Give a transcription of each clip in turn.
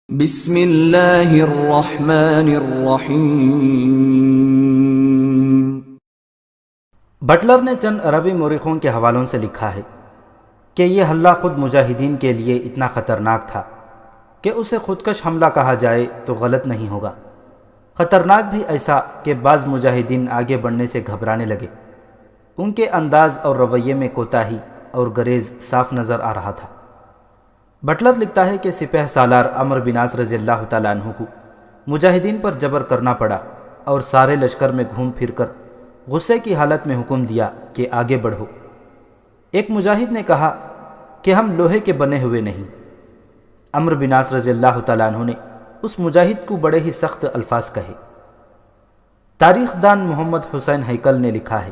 بسم اللہ الرحمن الرحیم۔ بٹلر نے چند عربی مورخوں کے حوالوں سے لکھا ہے کہ یہ حملہ خود مجاہدین کے لیے اتنا خطرناک تھا کہ اسے خودکش حملہ کہا جائے تو غلط نہیں ہوگا۔ خطرناک بھی ایسا کہ بعض مجاہدین آگے بڑھنے سے گھبرانے لگے۔ ان کے انداز اور رویے میں کوتاہی اور گریز صاف نظر آ رہا تھا۔ بٹلر لکھتا ہے کہ سپہ سالار عمرو بن عاص رضی اللہ تعالیٰ عنہ کو مجاہدین پر جبر کرنا پڑا اور سارے لشکر میں گھوم پھر کر غصے کی حالت میں حکم دیا کہ آگے بڑھو۔ ایک مجاہد نے کہا کہ ہم لوہے کے بنے ہوئے نہیں۔ عمرو بن عاص رضی اللہ تعالیٰ عنہ نے اس مجاہد کو بڑے ہی سخت الفاظ کہے۔ تاریخ دان محمد حسین ہیکل نے لکھا ہے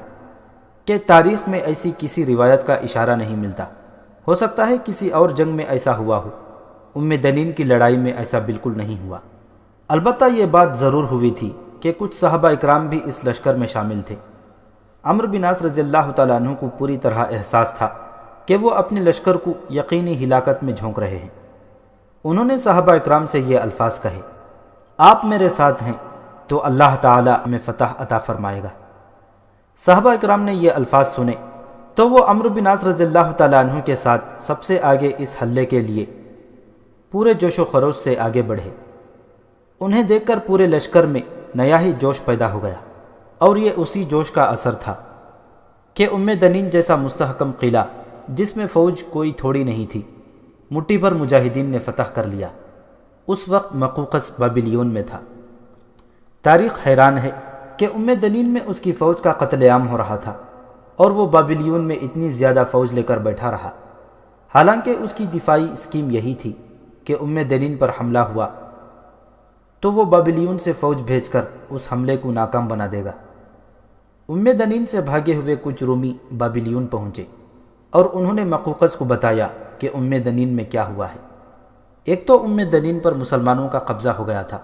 کہ تاریخ میں ایسی کسی روایت کا اشارہ نہیں ملتا، ہو سکتا ہے کسی اور جنگ میں ایسا ہوا ہو، دنین کی لڑائی میں ایسا بالکل نہیں ہوا۔ البتہ یہ بات ضرور ہوئی تھی کہ کچھ صحابہ اکرام بھی اس لشکر میں شامل تھے۔ عمرو بن عاص رضی اللہ تعالیٰ عنہ کو پوری طرح احساس تھا کہ وہ اپنے لشکر کو یقینی ہلاکت میں جھونک رہے ہیں۔ انہوں نے صحابہ اکرام سے یہ الفاظ کہے: آپ میرے ساتھ ہیں تو اللہ تعالیٰ ہمیں فتح عطا فرمائے گا۔ صحابہ اکرام نے یہ الفاظ سنے تو وہ عمرو بن عاص رضی اللہ تعالیٰ عنہ کے ساتھ سب سے آگے اس حملے کے لیے پورے جوش و خروش سے آگے بڑھے۔ انہیں دیکھ کر پورے لشکر میں نیا ہی جوش پیدا ہو گیا، اور یہ اسی جوش کا اثر تھا کہ دنین جیسا مستحکم قلعہ جس میں فوج کوئی تھوڑی نہیں تھی، مٹھی بھر مجاہدین نے فتح کر لیا۔ اس وقت مقوقس بابلیون میں تھا۔ تاریخ حیران ہے کہ دنین میں اس کی فوج کا قتل عام ہو رہا تھا، اور وہ بابلیون میں اتنی زیادہ فوج لے کر بیٹھا رہا، حالانکہ اس کی دفاعی اسکیم یہی تھی کہ دنین پر حملہ ہوا تو وہ بابلیون سے فوج بھیج کر اس حملے کو ناکام بنا دے گا۔ دنین سے بھاگے ہوئے کچھ رومی بابلیون پہنچے اور انہوں نے مقوقس کو بتایا کہ دنین میں کیا ہوا ہے۔ ایک تو دنین پر مسلمانوں کا قبضہ ہو گیا تھا،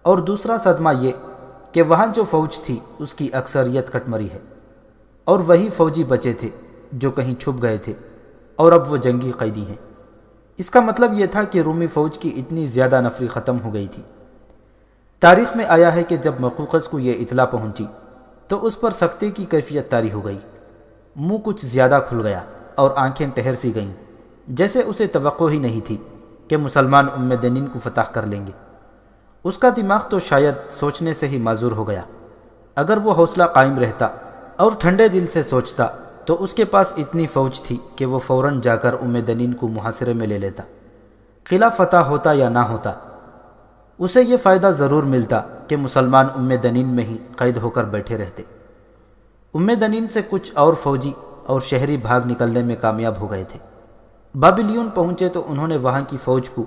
اور دوسرا صدمہ یہ کہ وہاں جو فوج تھی اس کی اکثریت کٹ مری ہے، اور وہی فوجی بچے تھے جو کہیں چھپ گئے تھے اور اب وہ جنگی قیدی ہیں۔ اس کا مطلب یہ تھا کہ رومی فوج کی اتنی زیادہ نفری ختم ہو گئی تھی۔ تاریخ میں آیا ہے کہ جب مقوقس کو یہ اطلاع پہنچی تو اس پر سختی کی کیفیت طاری ہو گئی۔ منہ کچھ زیادہ کھل گیا اور آنکھیں ٹہر سی گئیں، جیسے اسے توقع ہی نہیں تھی کہ مسلمان دنین کو فتح کر لیں گے۔ اس کا دماغ تو شاید سوچنے سے ہی معذور ہو گیا۔ اگر وہ حوصلہ قائم رہتا اور ٹھنڈے دل سے سوچتا تو اس کے پاس اتنی فوج تھی کہ وہ فوراً جا کر دنین کو محاصرے میں لے لیتا۔ قلعہ فتح ہوتا یا نہ ہوتا، اسے یہ فائدہ ضرور ملتا کہ مسلمان دنین میں ہی قید ہو کر بیٹھے رہتے۔ دنین سے کچھ اور فوجی اور شہری بھاگ نکلنے میں کامیاب ہو گئے تھے۔ بابلیون پہنچے تو انہوں نے وہاں کی فوج کو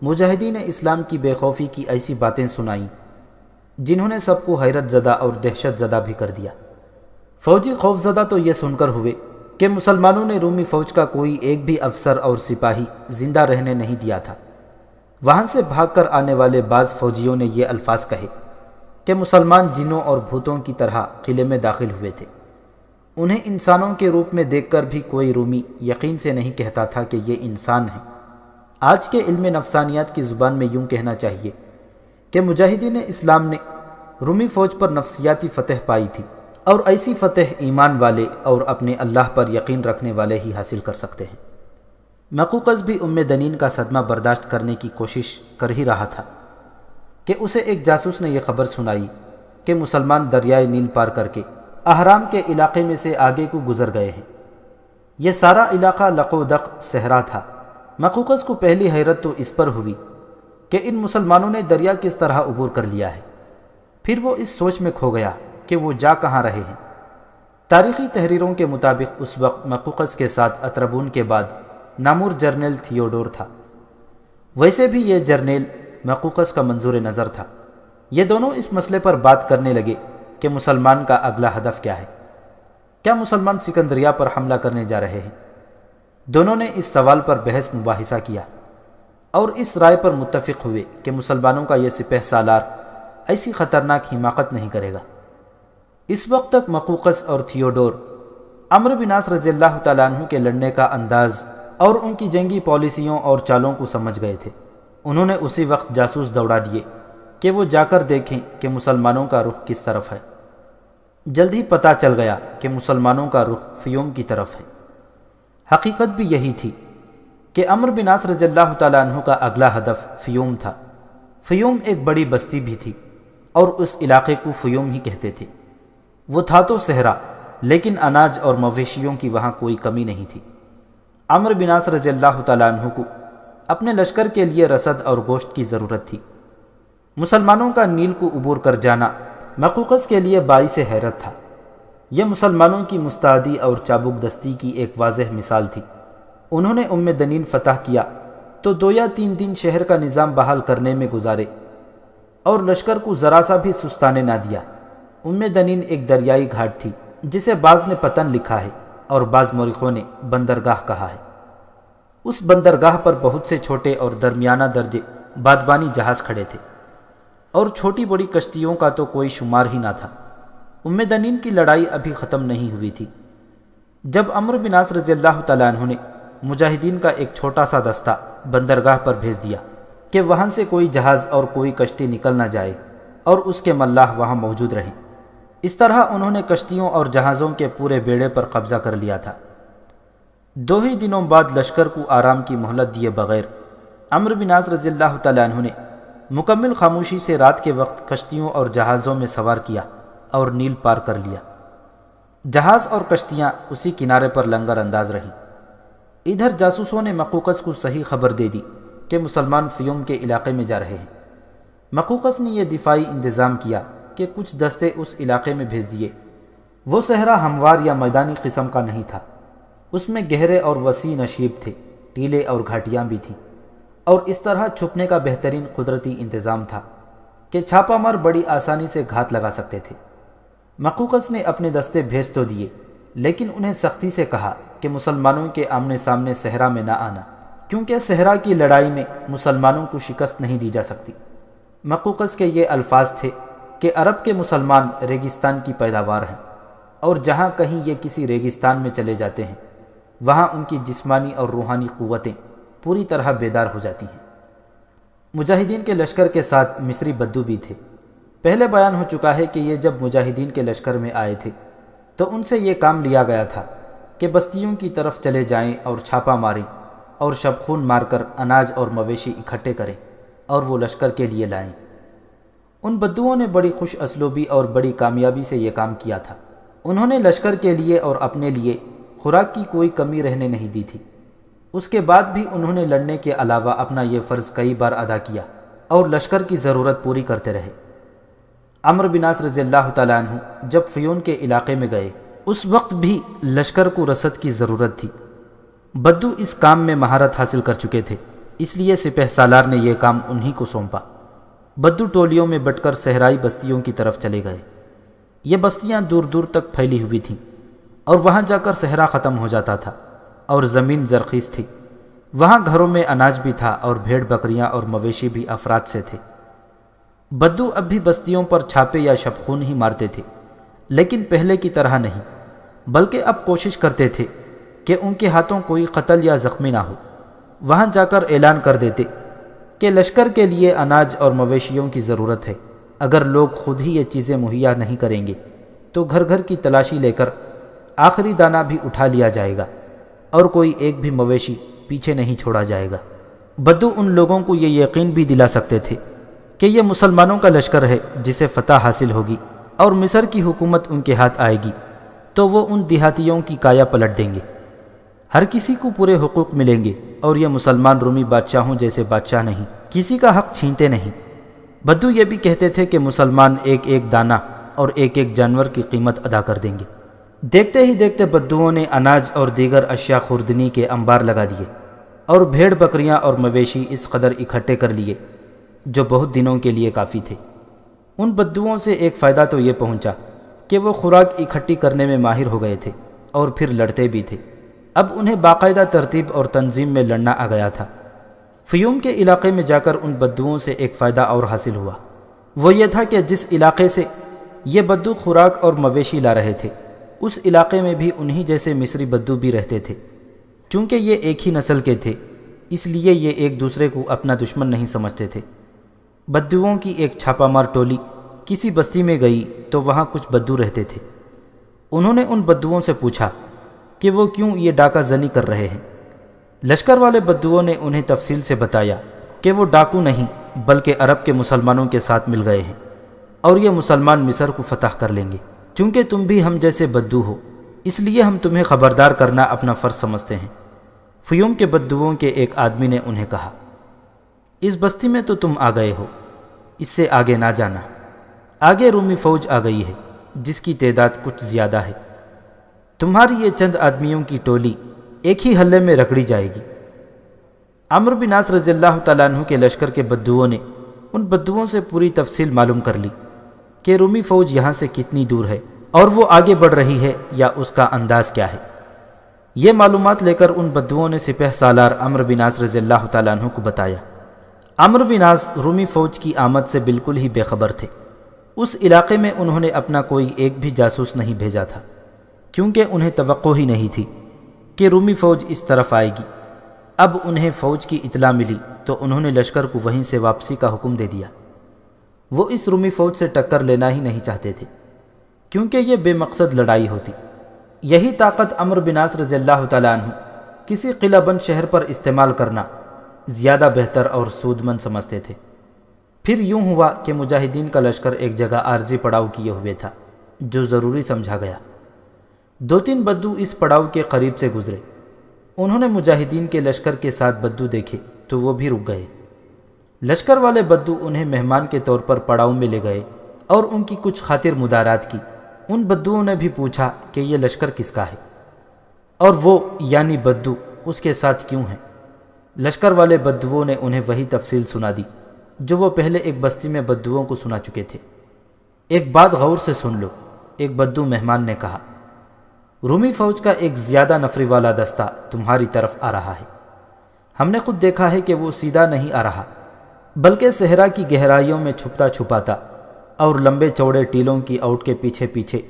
مجاہدین اسلام کی بے خوفی کی ایسی باتیں سنائیں جنہوں نے سب کو حیرت زدہ اور دہشت زدہ بھی کر دیا۔ فوجی خوفزدہ تو یہ سن کر ہوئے کہ مسلمانوں نے رومی فوج کا کوئی ایک بھی افسر اور سپاہی زندہ رہنے نہیں دیا تھا۔ وہاں سے بھاگ کر آنے والے بعض فوجیوں نے یہ الفاظ کہے کہ مسلمان جنوں اور بھوتوں کی طرح قلعے میں داخل ہوئے تھے۔ انہیں انسانوں کے روپ میں دیکھ کر بھی کوئی رومی یقین سے نہیں کہتا تھا کہ یہ انسان ہیں۔ آج کے علم نفسانیات کی زبان میں یوں کہنا چاہیے کہ مجاہدین اسلام نے رومی فوج پر نفسیاتی فتح پائی تھی، اور ایسی فتح ایمان والے اور اپنے اللہ پر یقین رکھنے والے ہی حاصل کر سکتے ہیں۔ مقوقس بھی دنین کا صدمہ برداشت کرنے کی کوشش کر ہی رہا تھا کہ اسے ایک جاسوس نے یہ خبر سنائی کہ مسلمان دریائے نیل پار کر کے اہرام کے علاقے میں سے آگے کو گزر گئے ہیں۔ یہ سارا علاقہ لق و دق صحرا تھا۔ مقوقس کو پہلی حیرت تو اس پر ہوئی کہ ان مسلمانوں نے دریا کس طرح عبور کر لیا ہے۔ پھر وہ اس سوچ میں کھو گیا کہ وہ جا کہاں رہے ہیں۔ تاریخی تحریروں کے مطابق اس وقت مقوقس کے ساتھ اطربون کے بعد نامور جرنیل تھیوڈور تھا۔ ویسے بھی یہ جرنیل مقوقس کا منظور نظر تھا۔ یہ دونوں اس مسئلے پر بات کرنے لگے کہ مسلمان کا اگلا ہدف کیا ہے۔ کیا مسلمان سکندریہ پر حملہ کرنے جا رہے ہیں؟ دونوں نے اس سوال پر بحث مباحثہ کیا اور اس رائے پر متفق ہوئے کہ مسلمانوں کا یہ سپہ سالار ایسی خطرناک حماقت نہیں کرے گا۔ اس وقت تک مقوقس اور تھیوڈور عمرو بن عاص رضی اللہ تعالیٰ عنہ کے لڑنے کا انداز اور ان کی جنگی پالیسیوں اور چالوں کو سمجھ گئے تھے۔ انہوں نے اسی وقت جاسوس دوڑا دیے کہ وہ جا کر دیکھیں کہ مسلمانوں کا رخ کس طرف ہے۔ جلد ہی پتہ چل گیا کہ مسلمانوں کا رخ فیوم کی طرف ہے۔ حقیقت بھی یہی تھی کہ عمرو بن عاص رضی اللہ تعالیٰ عنہ کا اگلا ہدف فیوم تھا۔ فیوم ایک بڑی بستی بھی تھی اور اس علاقے کو فیوم ہی کہتے تھے۔ وہ تھا تو صحرا، لیکن اناج اور مویشیوں کی وہاں کوئی کمی نہیں تھی۔ عمرو بن عاص رضی اللہ تعالیٰ عنہ کو اپنے لشکر کے لیے رسد اور گوشت کی ضرورت تھی۔ مسلمانوں کا نیل کو عبور کر جانا مقوقس کے لیے باعث حیرت تھا۔ یہ مسلمانوں کی مستعدی اور چابک دستی کی ایک واضح مثال تھی۔ انہوں نے دنین فتح کیا تو 2 یا 3 دن شہر کا نظام بحال کرنے میں گزارے اور لشکر کو ذرا سا بھی سستانے نہ دیا۔ دنین ایک دریائی گھاٹ تھی جسے بعض نے پتن لکھا ہے اور بعض مورخوں نے بندرگاہ کہا ہے۔ اس بندرگاہ پر بہت سے چھوٹے اور درمیانہ درجے بادبانی جہاز کھڑے تھے اور چھوٹی بڑی کشتیوں کا تو کوئی شمار ہی نہ تھا۔ دنین کی لڑائی ابھی ختم نہیں ہوئی تھی جب عمرو بن عاص رضی اللہ تعالیٰ عنہ نے مجاہدین کا ایک چھوٹا سا دستہ بندرگاہ پر بھیج دیا کہ وہاں سے کوئی جہاز اور کوئی کشتی نکل نہ جائے اور اس کے ملاح وہاں موجود رہیں۔ اس طرح انہوں نے کشتیوں اور جہازوں کے پورے بیڑے پر قبضہ کر لیا تھا۔ 2 ہی دنوں بعد لشکر کو آرام کی مہلت دیے بغیر عمرو بن عاص رضی اللہ تعالیٰ عنہ نے مکمل خاموشی سے رات کے وقت کشتیوں اور جہازوں میں سوار کیا اور نیل پار کر لیا۔ جہاز اور کشتیاں اسی کنارے پر لنگر انداز رہیں۔ ادھر جاسوسوں نے مقوقس کو صحیح خبر دے دی کہ مسلمان فیوم کے علاقے میں جا رہے ہیں۔ مقوقس نے یہ دفاعی انتظام کیا کہ کچھ دستے اس علاقے میں بھیج دیے۔ وہ صحرا ہموار یا میدانی قسم کا نہیں تھا، اس میں گہرے اور وسیع نشیب تھے، ٹیلے اور گھاٹیاں بھی تھیں، اور اس طرح چھپنے کا بہترین قدرتی انتظام تھا کہ چھاپا مار بڑی آسانی سے گھات لگا سکتے تھے۔ مقوقس نے اپنے دستے بھیج تو دیے، لیکن انہیں سختی سے کہا کہ مسلمانوں کے آمنے سامنے صحرا میں نہ آنا، کیونکہ صحرا کی لڑائی میں مسلمانوں کو شکست نہیں دی جا سکتی۔ مقوقس کے یہ الفاظ تھے کہ عرب کے مسلمان ریگستان کی پیداوار ہیں، اور جہاں کہیں یہ کسی ریگستان میں چلے جاتے ہیں وہاں ان کی جسمانی اور روحانی قوتیں پوری طرح بیدار ہو جاتی ہیں۔ مجاہدین کے لشکر کے ساتھ مصری بدو بھی تھے۔ پہلے بیان ہو چکا ہے کہ یہ جب مجاہدین کے لشکر میں آئے تھے تو ان سے یہ کام لیا گیا تھا کہ بستیوں کی طرف چلے جائیں اور چھاپا ماریں اور شبخون مار کر اناج اور مویشی اکٹھے کریں اور وہ لشکر کے لیے لائیں۔ ان بدوؤں نے بڑی خوش اسلوبی اور بڑی کامیابی سے یہ کام کیا تھا۔ انہوں نے لشکر کے لیے اور اپنے لیے خوراک کی کوئی کمی رہنے نہیں دی تھی۔ اس کے بعد بھی انہوں نے لڑنے کے علاوہ اپنا یہ فرض کئی بار ادا کیا اور لشکر کی ضرورت پوری کرتے رہے۔ عمرو بن عاص رضی اللہ تعالیٰ عنہ جب فیون کے علاقے میں گئے اس وقت بھی لشکر کو رسد کی ضرورت تھی۔ بدو اس کام میں مہارت حاصل کر چکے تھے، اس لیے سپہ سالار نے یہ کام انہی کو سونپا۔ بدو ٹولیوں میں بٹ کر صحرائی بستیوں کی طرف چلے گئے۔ یہ بستیاں دور دور تک پھیلی ہوئی تھیں اور وہاں جا کر صحرا ختم ہو جاتا تھا اور زمین زرخیز تھی۔ وہاں گھروں میں اناج بھی تھا اور بھیڑ بکریاں اور مویشی بھی افراد سے تھے۔ بدو اب بھی بستیوں پر چھاپے یا شبخون ہی مارتے تھے، لیکن پہلے کی طرح نہیں، بلکہ اب کوشش کرتے تھے کہ ان کے ہاتھوں کوئی قتل یا زخمی نہ ہو۔ وہاں جا کر اعلان کر دیتے کہ لشکر کے لیے اناج اور مویشیوں کی ضرورت ہے، اگر لوگ خود ہی یہ چیزیں مہیا نہیں کریں گے تو گھر گھر کی تلاشی لے کر آخری دانہ بھی اٹھا لیا جائے گا اور کوئی ایک بھی مویشی پیچھے نہیں چھوڑا جائے گا۔ بدو ان لوگوں کو یہ یقین بھی دلا سکتے تھے کہ یہ مسلمانوں کا لشکر ہے جسے فتح حاصل ہوگی اور مصر کی حکومت ان کے ہاتھ آئے گی تو وہ ان دیہاتیوں کی کایا پلٹ دیں گے، ہر کسی کو پورے حقوق ملیں گے، اور یہ مسلمان رومی بادشاہوں جیسے بادشاہ نہیں، کسی کا حق چھینتے نہیں۔ بدو یہ بھی کہتے تھے کہ مسلمان ایک ایک دانہ اور ایک ایک جانور کی قیمت ادا کر دیں گے۔ دیکھتے ہی دیکھتے بدوؤں نے اناج اور دیگر اشیاء خوردنی کے انبار لگا دیے اور بھیڑ بکریاں اور مویشی اس قدر اکٹھے کر لیے جو بہت دنوں کے لیے کافی تھے۔ ان بدوؤں سے ایک فائدہ تو یہ پہنچا کہ وہ خوراک اکٹھی کرنے میں ماہر ہو گئے تھے اور پھر لڑتے بھی تھے۔ اب انہیں باقاعدہ ترتیب اور تنظیم میں لڑنا آ گیا تھا۔ فیوم کے علاقے میں جا کر ان بدوؤں سے ایک فائدہ اور حاصل ہوا، وہ یہ تھا کہ جس علاقے سے یہ بدو خوراک اور مویشی لا رہے تھے اس علاقے میں بھی انہی جیسے مصری بدو بھی رہتے تھے۔ چونکہ یہ ایک ہی نسل کے تھے اس لیے یہ ایک دوسرے کو اپنا دشمن نہیں سمجھتے تھے۔ بدوؤں کی ایک چھاپا مار ٹولی کسی بستی میں گئی تو وہاں کچھ بدو رہتے تھے۔ انہوں نے ان بدوؤں سے پوچھا کہ وہ کیوں یہ ڈاکہ زنی کر رہے ہیں۔ لشکر والے بدوؤں نے انہیں تفصیل سے بتایا کہ وہ ڈاکو نہیں بلکہ عرب کے مسلمانوں کے ساتھ مل گئے ہیں اور یہ مسلمان مصر کو فتح کر لیں گے۔ چونکہ تم بھی ہم جیسے بدو ہو اس لیے ہم تمہیں خبردار کرنا اپنا فرض سمجھتے ہیں۔ فیوم کے بدوؤں کے ایک آدمی نے انہیں کہا، اس بستی میں تو تم آ گئے ہو، اس سے آگے نہ جانا، آگے رومی فوج آ گئی ہے جس کی تعداد کچھ زیادہ ہے، تمہاری یہ چند آدمیوں کی ٹولی ایک ہی حلے میں رگڑی جائے گی۔ عمرو بن عاص رضی اللہ تعالیٰ عنہ کے لشکر کے بدوؤں نے ان بدوؤں سے پوری تفصیل معلوم کر لی کہ رومی فوج یہاں سے کتنی دور ہے اور وہ آگے بڑھ رہی ہے یا اس کا انداز کیا ہے۔ یہ معلومات لے کر ان بدوؤں نے سپہ سالار عمرو بن عاص رضی اللہ تعالیٰ عنہ کو بتایا۔ عمرو بن عاص رومی فوج کی آمد سے بالکل ہی بے خبر تھے۔ اس علاقے میں انہوں نے اپنا کوئی ایک بھی جاسوس نہیں بھیجا تھا، کیونکہ انہیں توقع ہی نہیں تھی کہ رومی فوج اس طرف آئے گی۔ اب انہیں فوج کی اطلاع ملی تو انہوں نے لشکر کو وہیں سے واپسی کا حکم دے دیا۔ وہ اس رومی فوج سے ٹکر لینا ہی نہیں چاہتے تھے کیونکہ یہ بے مقصد لڑائی ہوتی۔ یہی طاقت عمرو بن عاص رضی اللہ تعالیٰ عنہ کسی قلعہ بند شہر پر استعمال کرنا زیادہ بہتر اور سودمند سمجھتے تھے۔ پھر یوں ہوا کہ مجاہدین کا لشکر ایک جگہ عارضی پڑاؤ کیے ہوئے تھا جو ضروری سمجھا گیا۔ 2-3 بدو اس پڑاؤ کے قریب سے گزرے۔ انہوں نے مجاہدین کے لشکر کے ساتھ بدو دیکھے تو وہ بھی رک گئے۔ لشکر والے بدو انہیں مہمان کے طور پر پڑاؤ میں لے گئے اور ان کی کچھ خاطر مدارات کی۔ ان بدوؤں نے بھی پوچھا کہ یہ لشکر کس کا ہے اور وہ یعنی بدو اس کے ساتھ کیوں ہیں۔ لشکر والے بدوؤں نے انہیں وہی تفصیل سنا دی جو وہ پہلے ایک بستی میں بدوؤں کو سنا چکے تھے۔ ایک بات غور سے سن لو، ایک بدو مہمان نے کہا، رومی فوج کا ایک زیادہ نفری والا دستہ تمہاری طرف آ رہا ہے۔ ہم نے خود دیکھا ہے کہ وہ سیدھا نہیں آ رہا بلکہ صحرا کی گہرائیوں میں چھپتا چھپاتا اور لمبے چوڑے ٹیلوں کی اوٹ کے پیچھے پیچھے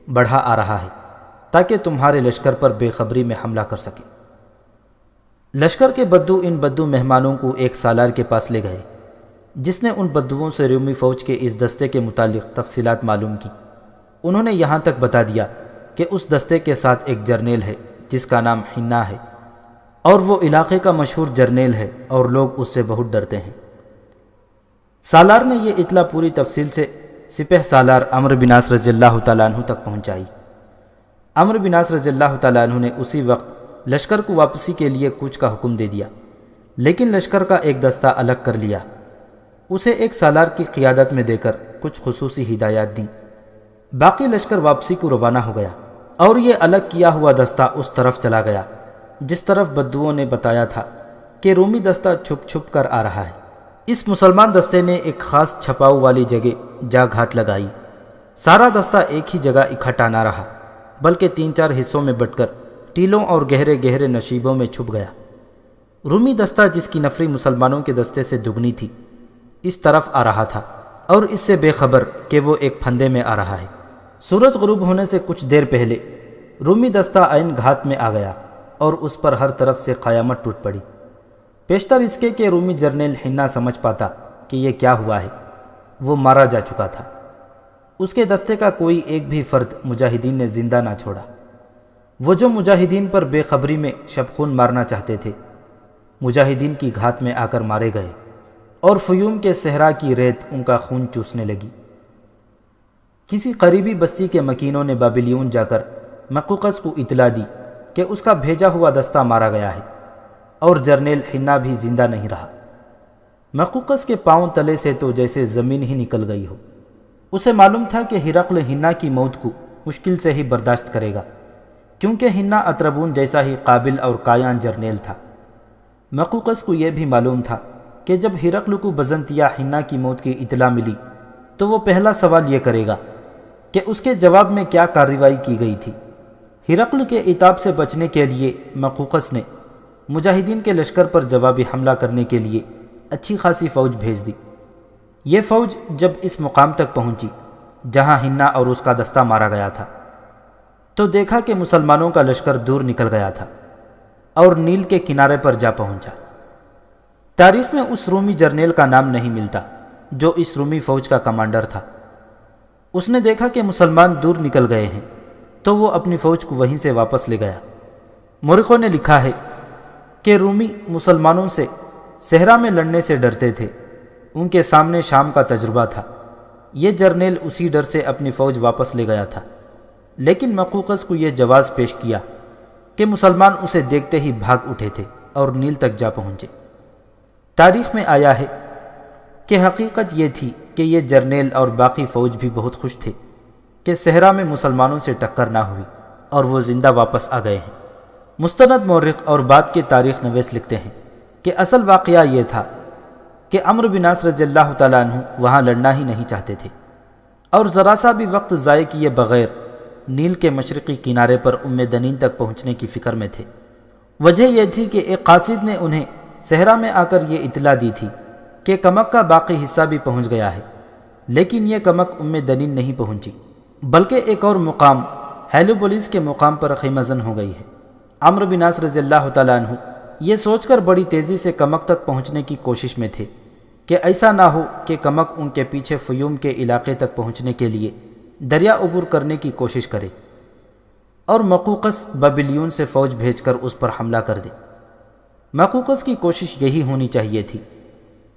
بڑھا آ رہا ہے تاکہ تمہارے لشکر پر بے خبری میں حملہ کر سکے۔ لشکر کے بدو ان بدو مہمانوں کو ایک سالار کے پاس لے گئے جس نے ان بدوؤں سے رومی فوج کے اس دستے کے متعلق تفصیلات معلوم کی۔ انہوں نے یہاں تک بتا دیا کہ اس دستے کے ساتھ ایک جرنیل ہے جس کا نام حنا ہے اور وہ علاقے کا مشہور جرنیل ہے اور لوگ اس سے بہت ڈرتے ہیں۔ سالار نے یہ اطلاع پوری تفصیل سے سپہ سالار عمرو بن عاص رضی اللہ تعالیٰ عنہ تک پہنچائی۔ عمرو بن عاص رضی اللہ تعالیٰ عنہ نے اسی وقت لشکر کو واپسی کے لیے کوچ کا حکم دے دیا، لیکن لشکر کا ایک دستہ الگ کر لیا، اسے ایک سالار کی قیادت میں دے کر کچھ خصوصی ہدایات دیں۔ باقی لشکر واپسی کو روانہ ہو گیا اور یہ الگ کیا ہوا دستہ اس طرف چلا گیا جس طرف بدوؤں نے بتایا تھا کہ رومی دستہ چھپ چھپ کر آ رہا ہے۔ اس مسلمان دستے نے ایک خاص چھپاؤ والی جگہ جا گھات لگائی۔ سارا دستہ ایک ہی جگہ اکٹھا نہ رہا بلکہ 3-4 حصوں میں بٹ کر ٹیلوں اور گہرے گہرے نشیبوں میں چھپ گیا۔ رومی دستہ جس کی نفری مسلمانوں کے دستے سے دگنی تھی اس طرف آ رہا تھا اور اس سے بے خبر کہ وہ ایک پھندے میں آ رہا ہے۔ سورج غروب ہونے سے کچھ دیر پہلے رومی دستہ عین گھات میں آ گیا اور اس پر ہر طرف سے قیامت ٹوٹ پڑی۔ پیشتر اس کے کہ رومی جرنیل حنا سمجھ پاتا کہ یہ کیا ہوا ہے، وہ مارا جا چکا تھا۔ اس کے دستے کا کوئی ایک بھی فرد مجاہدین نے زندہ نہ چھوڑا۔ وہ جو مجاہدین پر بے خبری میں شب خون مارنا چاہتے تھے مجاہدین کی گھات میں آ کر مارے گئے اور فیوم کے صحرا کی ریت ان کا خون چوسنے لگی۔ کسی قریبی بستی کے مکینوں نے بابلیون جا کر مقوقس کو اطلاع دی کہ اس کا بھیجا ہوا دستہ مارا گیا ہے اور جرنیل حنا بھی زندہ نہیں رہا۔ مقوقس کے پاؤں تلے سے تو جیسے زمین ہی نکل گئی ہو۔ اسے معلوم تھا کہ ہرقل حنا کی موت کو مشکل سے ہی برداشت کرے گا کیونکہ حنا اطربون جیسا ہی قابل اور قایان جرنیل تھا۔ مقوقس کو یہ بھی معلوم تھا کہ جب ہرقل کو بزنطیہ حنا کی موت کی اطلاع ملی تو وہ پہلا سوال یہ کرے گا کہ اس کے جواب میں کیا کارروائی کی گئی تھی۔ ہرقل کے عتاب سے بچنے کے لیے مقوقس نے مجاہدین کے لشکر پر جوابی حملہ کرنے کے لیے اچھی خاصی فوج بھیج دی۔ یہ فوج جب اس مقام تک پہنچی جہاں حنا اور اس کا دستہ مارا گیا تھا تو دیکھا کہ مسلمانوں کا لشکر دور نکل گیا تھا اور نیل کے کنارے پر جا پہنچا۔ تاریخ میں اس رومی جرنیل کا نام نہیں ملتا جو اس رومی فوج کا کمانڈر تھا۔ اس نے دیکھا کہ مسلمان دور نکل گئے ہیں تو وہ اپنی فوج کو وہیں سے واپس لے گیا۔ مورخوں نے لکھا ہے کہ رومی مسلمانوں سے صحرا میں لڑنے سے ڈرتے تھے، ان کے سامنے شام کا تجربہ تھا۔ یہ جرنیل اسی ڈر سے اپنی فوج واپس لے گیا تھا، لیکن مقوقس کو یہ جواز پیش کیا کہ مسلمان اسے دیکھتے ہی بھاگ اٹھے تھے اور نیل تک جا پہنچے۔ تاریخ میں آیا ہے کہ حقیقت یہ تھی کہ یہ جرنیل اور باقی فوج بھی بہت خوش تھے کہ صحرا میں مسلمانوں سے ٹکر نہ ہوئی اور وہ زندہ واپس آ گئے ہیں۔ مستند مورخ اور بعد کے تاریخ نویس لکھتے ہیں کہ اصل واقعہ یہ تھا کہ عمرو بن عاص رضی اللہ تعالیٰ عنہ وہاں لڑنا ہی نہیں چاہتے تھے اور ذرا سا بھی وقت ضائع کیے بغیر نیل کے مشرقی کنارے پر دنین تک پہنچنے کی فکر میں تھے۔ وجہ یہ تھی کہ ایک قاصد نے انہیں صحرا میں آ کر یہ اطلاع دی تھی کہ کمک کا باقی حصہ بھی پہنچ گیا ہے، لیکن یہ کمک دنین نہیں پہنچی بلکہ ایک اور مقام ہیلیوپولیس کے مقام پر خیمہ زن ہو گئی ہے۔ عمرو بن عاص رضی اللہ تعالیٰ عنہ یہ سوچ کر بڑی تیزی سے کمک تک پہنچنے کی کوشش میں تھے کہ ایسا نہ ہو کہ کمک ان کے پیچھے فیوم کے علاقے تک پہنچنے کے لیے دریا عبور کرنے کی کوشش کرے اور مقوقس بابلیون سے فوج بھیج کر اس پر حملہ کر دے۔ مقوقس کی کوشش یہی ہونی چاہیے تھی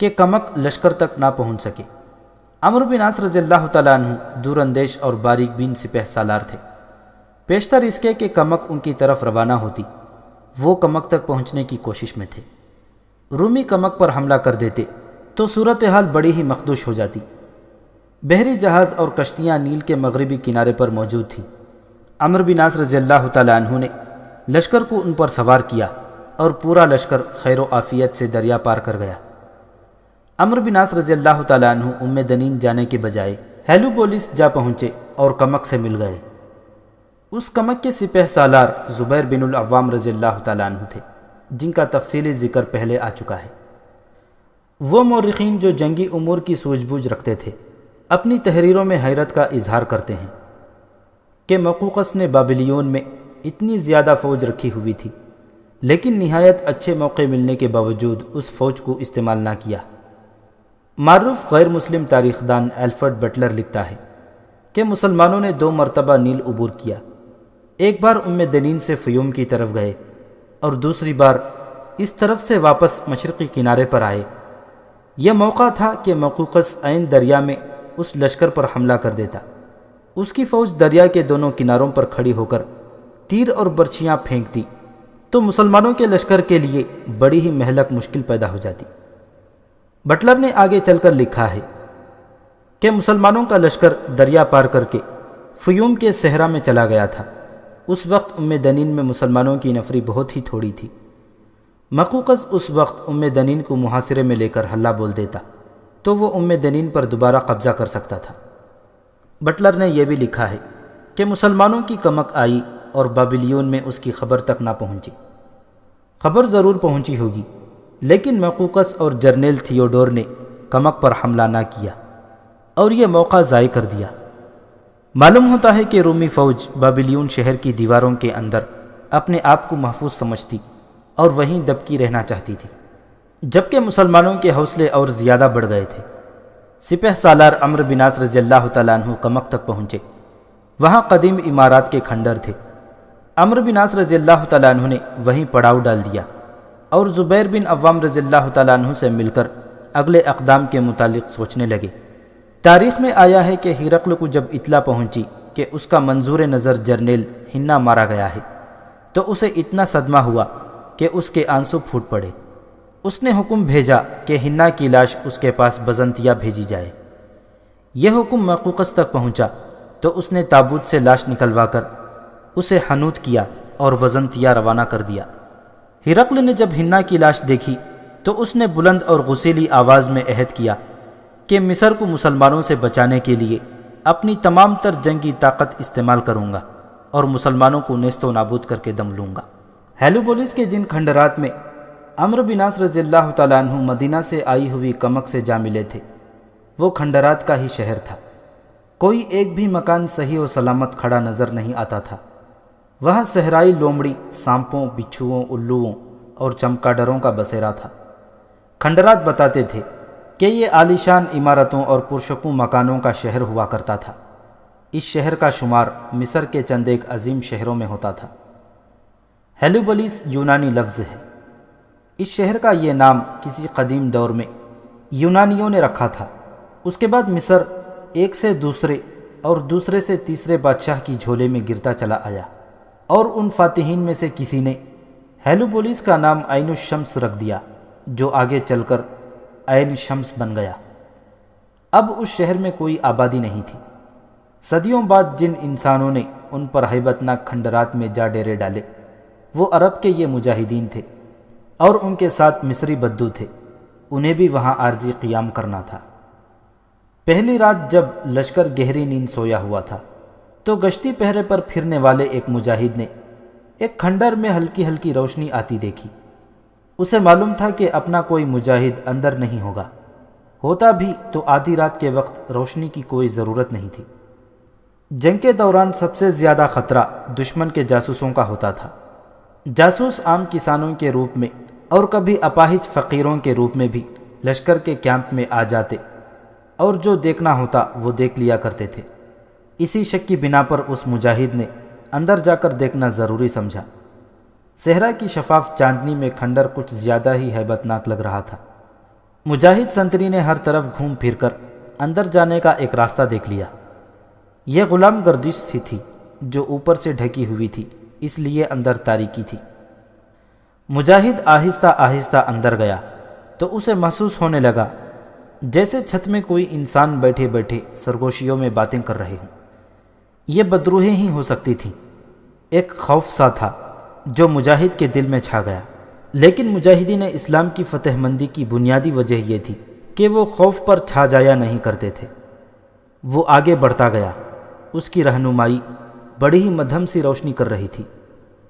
کہ کمک لشکر تک نہ پہنچ سکے۔ عمرو بن عاص رضی اللہ تعالیٰ عنہ دور اندیش اور باریک بین سپہ سالار تھے۔ پیشتر اس کے کہ کمک ان کی طرف روانہ ہوتی، وہ کمک تک پہنچنے کی کوشش میں تھے۔ رومی کمک پر حملہ کر دیتے تو صورتحال بڑی ہی مخدوش ہو جاتی۔ بحری جہاز اور کشتیاں نیل کے مغربی کنارے پر موجود تھیں۔ عمرو بن عاص رضی اللہ تعالیٰ عنہ نے لشکر کو ان پر سوار کیا اور پورا لشکر خیر و عافیت سے دریا پار کر گیا۔ عمرو بن عاص رضی اللہ تعالیٰ عنہ دنین جانے کے بجائے ہیلیوپولیس جا پہنچے اور کمک سے مل گئے۔ اس کمک کے سپہ سالار زبیر بن العوام رضی اللہ تعالیٰ عنہ تھے، جن کا تفصیلی ذکر پہلے آ چکا ہے۔ وہ مورخین جو جنگی امور کی سوجھ بوجھ رکھتے تھے اپنی تحریروں میں حیرت کا اظہار کرتے ہیں کہ مقوقس نے بابلیون میں اتنی زیادہ فوج رکھی ہوئی تھی، لیکن نہایت اچھے موقع ملنے کے باوجود اس فوج کو استعمال نہ کیا۔ معروف غیر مسلم تاریخ دان الفرڈ بٹلر لکھتا ہے کہ مسلمانوں نے 2 مرتبہ نیل عبور کیا، ایک بار دنین سے فیوم کی طرف گئے اور دوسری بار اس طرف سے واپس مشرقی کنارے پر آئے۔ یہ موقع تھا کہ مقوقس عین دریا میں اس لشکر پر حملہ کر دیتا۔ اس کی فوج دریا کے دونوں کناروں پر کھڑی ہو کر تیر اور برچھیاں پھینکتی تو مسلمانوں کے لشکر کے لیے بڑی ہی مہلک مشکل پیدا ہو جاتی۔ بٹلر نے آگے چل کر لکھا ہے کہ مسلمانوں کا لشکر دریا پار کر کے فیوم کے صحرا میں چلا گیا تھا۔ اس وقت دنین میں مسلمانوں کی نفری بہت ہی تھوڑی تھی۔ مقوقس اس وقت دنین کو محاصرے میں لے کر حلہ بول دیتا تو وہ دنین پر دوبارہ قبضہ کر سکتا تھا۔ بٹلر نے یہ بھی لکھا ہے کہ مسلمانوں کی کمک آئی اور بابلیون میں اس کی خبر تک نہ پہنچی۔ خبر ضرور پہنچی ہوگی، لیکن مقوقس اور جرنیل تھیوڈور نے کمک پر حملہ نہ کیا اور یہ موقع ضائع کر دیا۔ معلوم ہوتا ہے کہ رومی فوج بابلیون شہر کی دیواروں کے اندر اپنے آپ کو محفوظ سمجھتی اور وہیں دبکی رہنا چاہتی تھی، جبکہ مسلمانوں کے حوصلے اور زیادہ بڑھ گئے تھے۔ سپہ سالار عمرو بن عاص رضی اللہ تعالیٰ عنہ کمک تک پہنچے۔ وہاں قدیم عمارات کے کھنڈر تھے۔ عمرو بن عاص رضی اللہ تعالیٰ عنہ نے وہیں پڑاؤ ڈال دیا اور زبیر بن عوام رضی اللہ تعالیٰ عنہ سے مل کر اگلے اقدام کے متعلق سوچنے لگے۔ تاریخ میں آیا ہے کہ ہرقل کو جب اطلاع پہنچی کہ اس کا منظور نظر جرنیل ہنا مارا گیا ہے تو اسے اتنا صدمہ ہوا کہ اس کے آنسو پھوٹ پڑے۔ اس نے حکم بھیجا کہ ہنا کی لاش اس کے پاس بزنطیہ بھیجی جائے۔ یہ حکم مقوقس تک پہنچا تو اس نے تابوت سے لاش نکلوا کر اسے حنوط کیا اور بزنطیہ روانہ کر دیا۔ ہرقل نے جب ہنا کی لاش دیکھی تو اس نے بلند اور غسیلی آواز میں عہد کیا کہ مصر کو مسلمانوں سے بچانے کے لیے اپنی تمام تر جنگی طاقت استعمال کروں گا اور مسلمانوں کو نیست و نابود کر کے دم لوں گا۔ ہیلیوپولیس کے جن کھنڈرات میں عمرو بن عاص رضی اللہ تعالیٰ عنہ مدینہ سے آئی ہوئی کمک سے جا ملے تھے، وہ کھنڈرات کا ہی شہر تھا۔ کوئی ایک بھی مکان صحیح و سلامت کھڑا نظر نہیں آتا تھا۔ وہاں صحرائی لومڑی، سانپوں، بچھوؤں، الوؤں اور چمکاڈروں کا بسیرا تھا۔ کھنڈرات بتاتے تھے کہ یہ عالیشان عمارتوں اور پرسکون مکانوں کا شہر ہوا کرتا تھا۔ اس شہر کا شمار مصر کے چند ایک عظیم شہروں میں ہوتا تھا۔ ہیلیوپولیس یونانی لفظ ہے۔ اس شہر کا یہ نام کسی قدیم دور میں یونانیوں نے رکھا تھا۔ اس کے بعد مصر ایک سے دوسرے اور دوسرے سے تیسرے بادشاہ کی جھولے میں گرتا چلا آیا، اور ان فاتحین میں سے کسی نے ہیلیوپولیس کا نام عین الشمس رکھ دیا، جو آگے چل کر عین شمس بن گیا۔ اب اس شہر میں کوئی آبادی نہیں تھی۔ صدیوں بعد جن انسانوں نے ان پر ہیبت ناک کھنڈرات میں جا ڈیرے ڈالے، وہ عرب کے یہ مجاہدین تھے، اور ان کے ساتھ مصری بدو تھے۔ انہیں بھی وہاں عارضی قیام کرنا تھا۔ پہلی رات جب لشکر گہری نیند سویا ہوا تھا تو گشتی پہرے پر پھرنے والے ایک مجاہد نے ایک کھنڈر میں ہلکی ہلکی روشنی آتی دیکھی۔ اسے معلوم تھا کہ اپنا کوئی مجاہد اندر نہیں ہوگا، ہوتا بھی تو آدھی رات کے وقت روشنی کی کوئی ضرورت نہیں تھی۔ جنگ کے دوران سب سے زیادہ خطرہ دشمن کے جاسوسوں کا ہوتا تھا۔ جاسوس عام کسانوں کے روپ میں اور کبھی اپاہج فقیروں کے روپ میں بھی لشکر کے کیمپ میں آ جاتے، اور جو دیکھنا ہوتا وہ دیکھ لیا کرتے تھے۔ اسی شک کی بنا پر اس مجاہد نے اندر جا کر دیکھنا ضروری سمجھا۔ صحرا کی شفاف چاندنی میں کھنڈر کچھ زیادہ ہی ہیبت ناک لگ رہا تھا۔ مجاہد سنتری نے ہر طرف گھوم پھر کر اندر جانے کا ایک راستہ دیکھ لیا۔ یہ غلام گردش سی تھی جو اوپر سے ڈھکی ہوئی تھی، اس لیے اندر تاریکی تھی۔ مجاہد آہستہ آہستہ اندر گیا تو اسے محسوس ہونے لگا جیسے چھت میں کوئی انسان بیٹھے بیٹھے سرگوشیوں میں باتیں کر رہے ہوں۔ یہ بدروحیں ہی ہو سکتی تھیں۔ ایک خوف سا تھا جو مجاہد کے دل میں چھا گیا، لیکن مجاہدین اسلام کی فتح مندی کی بنیادی وجہ یہ تھی کہ وہ خوف پر چھا جایا نہیں کرتے تھے۔ وہ آگے بڑھتا گیا۔ اس کی رہنمائی بڑی ہی مدھم سی روشنی کر رہی تھی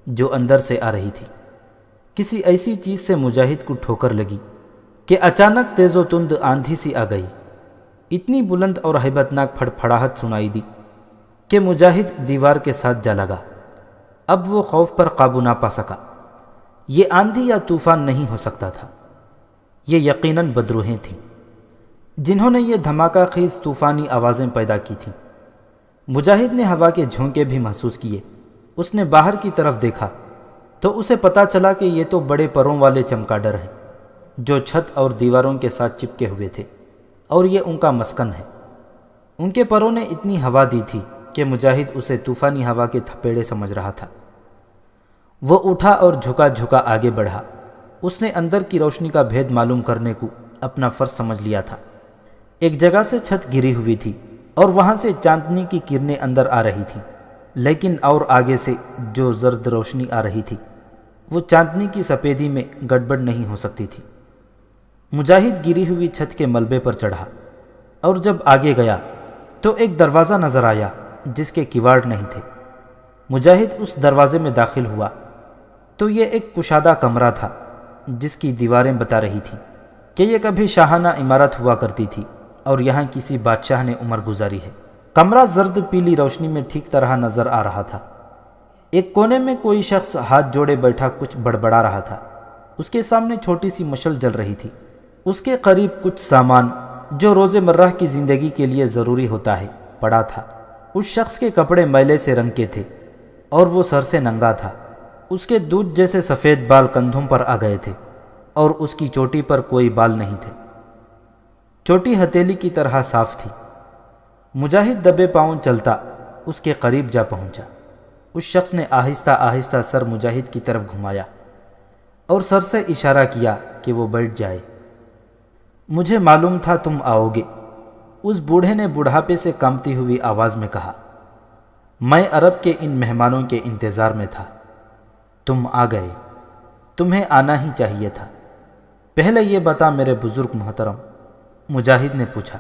جو اندر سے آ رہی تھی۔ کسی ایسی چیز سے مجاہد کو ٹھوکر لگی کہ اچانک تیز و تند آندھی سی آ گئی۔ اتنی بلند اور ہیبت ناک پھڑپھڑاہٹ سنائی دی کہ مجاہد دیوار کے ساتھ جا لگا۔ اب وہ خوف پر قابو نہ پا سکا۔ یہ آندھی یا طوفان نہیں ہو سکتا تھا، یہ یقیناً بدروحیں تھیں جنہوں نے یہ دھماکہ خیز طوفانی آوازیں پیدا کی تھیں۔ مجاہد نے ہوا کے جھونکے بھی محسوس کیے۔ اس نے باہر کی طرف دیکھا تو اسے پتا چلا کہ یہ تو بڑے پروں والے چمگادڑ ہیں جو چھت اور دیواروں کے ساتھ چپکے ہوئے تھے، اور یہ ان کا مسکن ہے۔ ان کے پروں نے اتنی ہوا دی تھی کہ مجاہد اسے طوفانی ہوا کے تھپیڑے سمجھ رہا تھا۔ وہ اٹھا اور جھکا جھکا آگے بڑھا۔ اس نے اندر کی روشنی کا بھید معلوم کرنے کو اپنا فرض سمجھ لیا تھا۔ ایک جگہ سے چھت گری ہوئی تھی اور وہاں سے چاندنی کی کرنیں اندر آ رہی تھیں، لیکن اور آگے سے جو زرد روشنی آ رہی تھی وہ چاندنی کی سفیدی میں گڑبڑ نہیں ہو سکتی تھی۔ مجاہد گری ہوئی چھت کے ملبے پر چڑھا، اور جب آگے گیا تو ایک دروازہ نظر آیا جس کے کواڑ نہیں تھے۔ مجاہد اس دروازے میں داخل ہوا تو یہ ایک کشادہ کمرہ تھا جس کی دیواریں بتا رہی تھیں کہ یہ کبھی شاہانہ عمارت ہوا کرتی تھی اور یہاں کسی بادشاہ نے عمر گزاری ہے۔ کمرہ زرد پیلی روشنی میں ٹھیک طرح نظر آ رہا تھا۔ ایک کونے میں کوئی شخص ہاتھ جوڑے بیٹھا کچھ بڑبڑا رہا تھا۔ اس کے سامنے چھوٹی سی مشل جل رہی تھی۔ اس کے قریب کچھ سامان جو روز مرہ کی زندگی کے لیے ضروری ہوتا ہے پڑا تھا۔ اس شخص کے کپڑے میلے سے رنگ کے تھے اور وہ سر سے ننگا تھا۔ اس کے دودھ جیسے سفید بال کندھوں پر آ گئے تھے اور اس کی چوٹی پر کوئی بال نہیں تھے۔ چوٹی ہتھیلی کی طرح صاف تھی۔ مجاہد دبے پاؤں چلتا اس کے قریب جا پہنچا۔ اس شخص نے آہستہ آہستہ سر مجاہد کی طرف گھمایا اور سر سے اشارہ کیا کہ وہ بیٹھ جائے۔ مجھے معلوم تھا تم آؤ گے، اس بوڑھے نے بڑھاپے سے کانپتی ہوئی آواز میں کہا۔ میں عرب کے ان مہمانوں کے انتظار میں تھا۔ تم آ گئے، تمہیں آنا ہی چاہیے تھا۔ پہلے یہ بتا میرے بزرگ محترم، مجاہد نے پوچھا،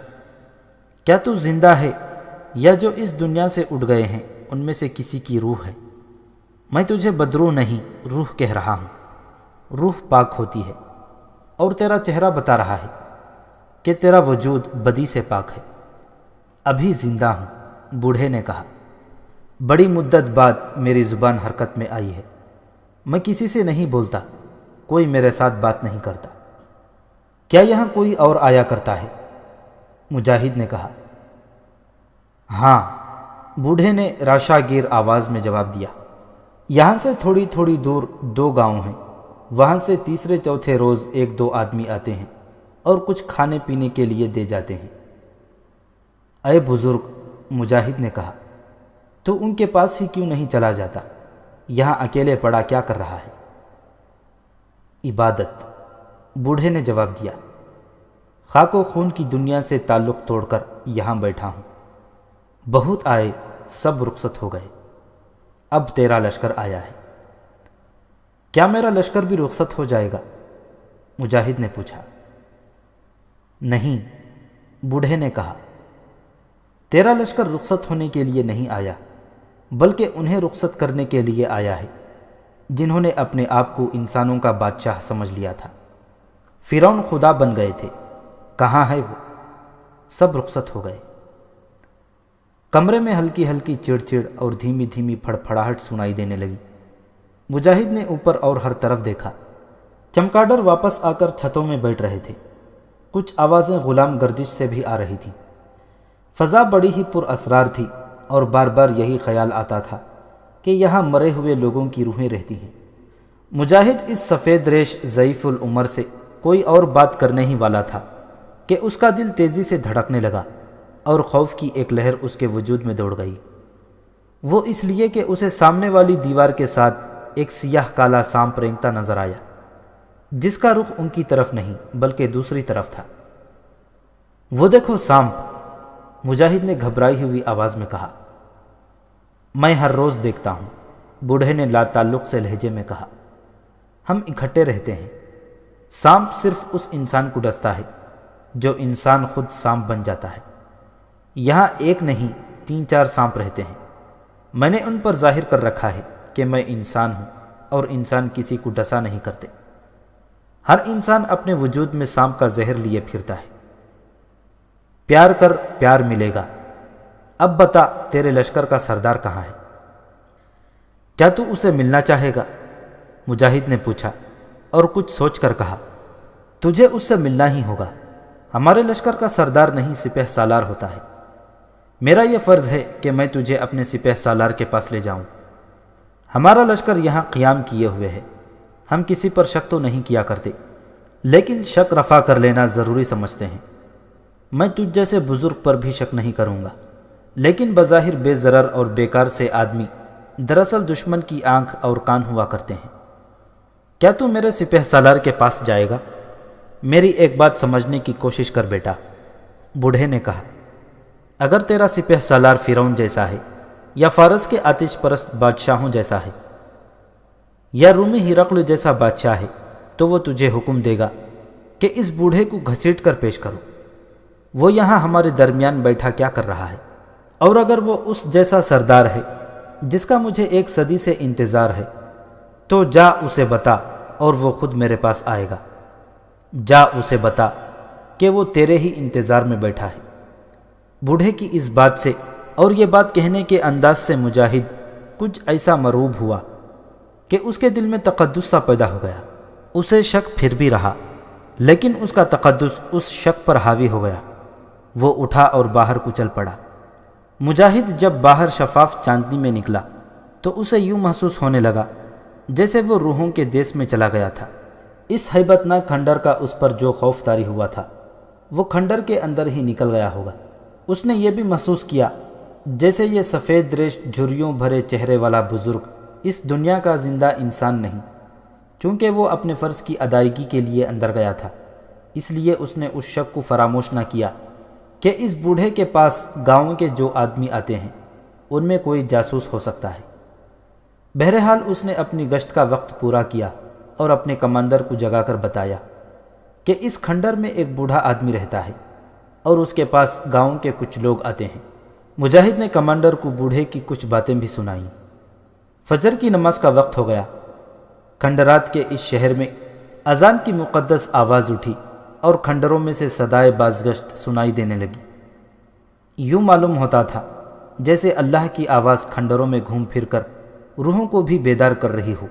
کیا تو زندہ ہے یا جو اس دنیا سے اٹھ گئے ہیں ان میں سے کسی کی روح ہے؟ میں تجھے بدروح نہیں روح کہہ رہا ہوں۔ روح پاک ہوتی ہے اور تیرا چہرہ بتا رہا ہے کہ تیرا وجود بدی سے پاک ہے۔ ابھی زندہ ہوں، بوڑھے نے کہا۔ بڑی مدت بعد میری زبان حرکت میں آئی ہے۔ میں کسی سے نہیں بولتا، کوئی میرے ساتھ بات نہیں کرتا۔ کیا یہاں کوئی اور آیا کرتا ہے؟ مجاہد نے کہا۔ ہاں، بوڑھے نے راشاگیر آواز میں جواب دیا۔ یہاں سے تھوڑی تھوڑی دور 2 گاؤں ہیں، وہاں سے تیسرے چوتھے روز 1-2 آدمی آتے ہیں اور کچھ کھانے پینے کے لیے دے جاتے ہیں۔ اے بزرگ، مجاہد نے کہا، تو ان کے پاس ہی کیوں نہیں چلا جاتا؟ یہاں اکیلے پڑا کیا کر رہا ہے؟ عبادت، بوڑھے نے جواب دیا۔ خاک و خون کی دنیا سے تعلق توڑ کر یہاں بیٹھا ہوں۔ بہت آئے، سب رخصت ہو گئے، اب تیرا لشکر آیا ہے۔ کیا میرا لشکر بھی رخصت ہو جائے گا؟ مجاہد نے پوچھا۔ نہیں، بوڑھے نے کہا، تیرا لشکر رخصت ہونے کے لیے نہیں آیا، بلکہ انہیں رخصت کرنے کے لیے آیا ہے جنہوں نے اپنے آپ کو انسانوں کا بادشاہ سمجھ لیا تھا۔ فرعون خدا بن گئے تھے، کہاں ہے وہ؟ سب رخصت ہو گئے۔ کمرے میں ہلکی ہلکی چڑ چڑ اور دھیمی دھیمی پھڑپھڑاہٹ سنائی دینے لگی۔ مجاہد نے اوپر اور ہر طرف دیکھا۔ چمگادڑ واپس آ کر چھتوں میں بیٹھ رہے تھے۔ کچھ آوازیں غلام گردش سے بھی آ رہی تھیں۔ فضا بڑی ہی پر اسرار تھی اور بار بار یہی خیال آتا تھا کہ یہاں مرے ہوئے لوگوں کی روحیں رہتی ہیں۔ مجاہد اس سفید ریش ضعیف العمر سے کوئی اور بات کرنے ہی والا تھا کہ اس کا دل تیزی سے دھڑکنے لگا اور خوف کی ایک لہر اس کے وجود میں دوڑ گئی۔ وہ اس لیے کہ اسے سامنے والی دیوار کے ساتھ ایک سیاہ کالا سانپ رینگتا نظر آیا، جس کا رخ ان کی طرف نہیں بلکہ دوسری طرف تھا۔ وہ دیکھو سانپ، مجاہد نے گھبرائی ہوئی آواز میں کہا۔ میں ہر روز دیکھتا ہوں، بوڑھے نے لا تعلق سے لہجے میں کہا۔ ہم اکٹھے رہتے ہیں۔ سانپ صرف اس انسان کو ڈستا ہے جو انسان خود سانپ بن جاتا ہے۔ یہاں ایک نہیں 3-4 سانپ رہتے ہیں۔ میں نے ان پر ظاہر کر رکھا ہے کہ میں انسان ہوں اور انسان کسی کو ڈسا نہیں کرتے۔ ہر انسان اپنے وجود میں سانپ کا زہر لیے پھرتا ہے۔ پیار کر، پیار ملے گا۔ اب بتا، تیرے لشکر کا سردار کہاں ہے؟ کیا تو اسے ملنا چاہے گا؟ مجاہد نے پوچھا اور کچھ سوچ کر کہا، تجھے اس سے ملنا ہی ہوگا۔ ہمارے لشکر کا سردار نہیں سپہ سالار ہوتا ہے۔ میرا یہ فرض ہے کہ میں تجھے اپنے سپہ سالار کے پاس لے جاؤں۔ ہمارا لشکر یہاں قیام کیے ہوئے ہے۔ ہم کسی پر شک تو نہیں کیا کرتے، لیکن شک رفع کر لینا ضروری سمجھتے ہیں۔ میں تجھ جیسے بزرگ پر بھی شک نہیں کروں گا، لیکن بظاہر بے ضرر اور بیکار سے آدمی دراصل دشمن کی آنکھ اور کان ہوا کرتے ہیں۔ کیا تو میرے سپہ سالار کے پاس جائے گا؟ میری ایک بات سمجھنے کی کوشش کر بیٹا، بوڑھے نے کہا۔ اگر تیرا سپہ سالار فرعون جیسا ہے یا فارس کے آتش پرست بادشاہوں جیسا ہے یا رومی ہرقل جیسا بادشاہ ہے تو وہ تجھے حکم دے گا کہ اس بوڑھے کو گھسیٹ کر پیش کرو۔ وہ یہاں ہمارے درمیان بیٹھا کیا کر رہا ہے؟ اور اگر وہ اس جیسا سردار ہے جس کا مجھے 1 صدی سے انتظار ہے تو جا اسے بتا اور وہ خود میرے پاس آئے گا۔ جا اسے بتا کہ وہ تیرے ہی انتظار میں بیٹھا ہے۔ بوڑھے کی اس بات سے اور یہ بات کہنے کے انداز سے مجاہد کچھ ایسا مرعوب ہوا کہ اس کے دل میں تقدس سا پیدا ہو گیا۔ اسے شک پھر بھی رہا، لیکن اس کا تقدس اس شک پر حاوی ہو گیا۔ وہ اٹھا اور باہر کو چل پڑا۔ مجاہد جب باہر شفاف چاندنی میں نکلا تو اسے یوں محسوس ہونے لگا جیسے وہ روحوں کے دیس میں چلا گیا تھا۔ اس ہیبت ناک کھنڈر کا اس پر جو خوف طاری ہوا تھا وہ کھنڈر کے اندر ہی نکل گیا ہوگا۔ اس نے یہ بھی محسوس کیا جیسے یہ سفید ریش جھریوں بھرے چہرے والا بزرگ اس دنیا کا زندہ انسان نہیں۔ چونکہ وہ اپنے فرض کی ادائیگی کے لیے اندر گیا تھا، اس لیے اس نے اس شک کو فراموش نہ کیا کہ اس بوڑھے کے پاس گاؤں کے جو آدمی آتے ہیں ان میں کوئی جاسوس ہو سکتا ہے۔ بہرحال اس نے اپنی گشت کا وقت پورا کیا اور اپنے کمانڈر کو جگا کر بتایا کہ اس کھنڈر میں ایک بوڑھا آدمی رہتا ہے اور اس کے پاس گاؤں کے کچھ لوگ آتے ہیں۔ مجاہد نے کمانڈر کو بوڑھے کی کچھ باتیں بھی سنائیں۔ فجر کی نماز کا وقت ہو گیا۔ کھنڈرات کے اس شہر میں اذان کی مقدس آواز اٹھی اور کھنڈروں میں سے صدائے بازگشت سنائی دینے لگی۔ یوں معلوم ہوتا تھا جیسے اللہ کی آواز کھنڈروں میں گھوم پھر کر روحوں کو بھی بیدار کر رہی ہو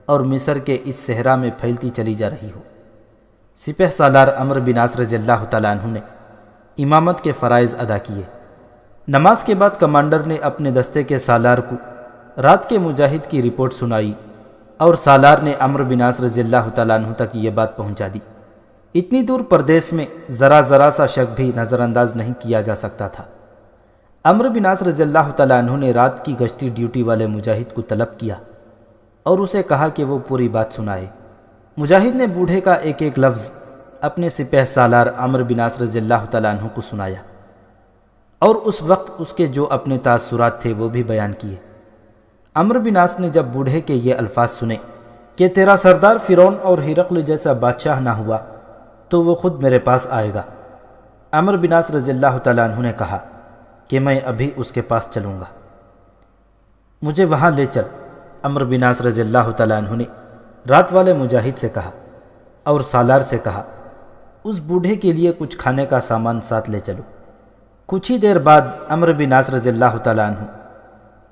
اور مصر کے اس صحرا میں پھیلتی چلی جا رہی ہو۔ سپہ سالار عمرو بن عاص رضی اللہ تعالیٰ عنہ نے امامت کے فرائض ادا کیے۔ نماز کے بعد کمانڈر نے اپنے دستے کے سالار کو رات کے مجاہد کی رپورٹ سنائی اور سالار نے عمرو بن عاص رضی اللہ تعالیٰ عنہ تک یہ بات پہنچا دی۔ اتنی دور پردیس میں ذرا سا شک بھی نظر انداز نہیں کیا جا سکتا تھا۔ عمرو بن عاص رضی اللہ تعالیٰ عنہ نے رات کی گشتی ڈیوٹی والے مجاہد کو طلب کیا اور اسے کہا کہ وہ پوری بات سنائے۔ مجاہد نے بوڑھے کا ایک ایک لفظ اپنے سپہ سالار عمرو بن عاص رضی اللہ تعالیٰ عنہ کو سنایا اور اس وقت اس کے جو اپنے تاثرات تھے وہ بھی بیان کیے۔ عمرو بن عاص نے جب بوڑھے کے یہ الفاظ سنے کہ تیرا سردار فرعون اور ہرقل جیسا بادشاہ نہ ہوا تو وہ خود میرے پاس آئے گا، عمرو بن عاص رضی اللہ تعالیٰ عنہ نے کہا کہ میں ابھی اس کے پاس چلوں گا، مجھے وہاں لے چل۔ عمرو بن عاص رضی اللہ تعالیٰ عنہ نے رات والے مجاہد سے کہا اور سالار سے کہا اس بوڑھے کے لیے کچھ کھانے کا سامان ساتھ لے چلو۔ کچھ ہی دیر بعد عمرو بن عاص رضی اللہ تعالیٰ عنہ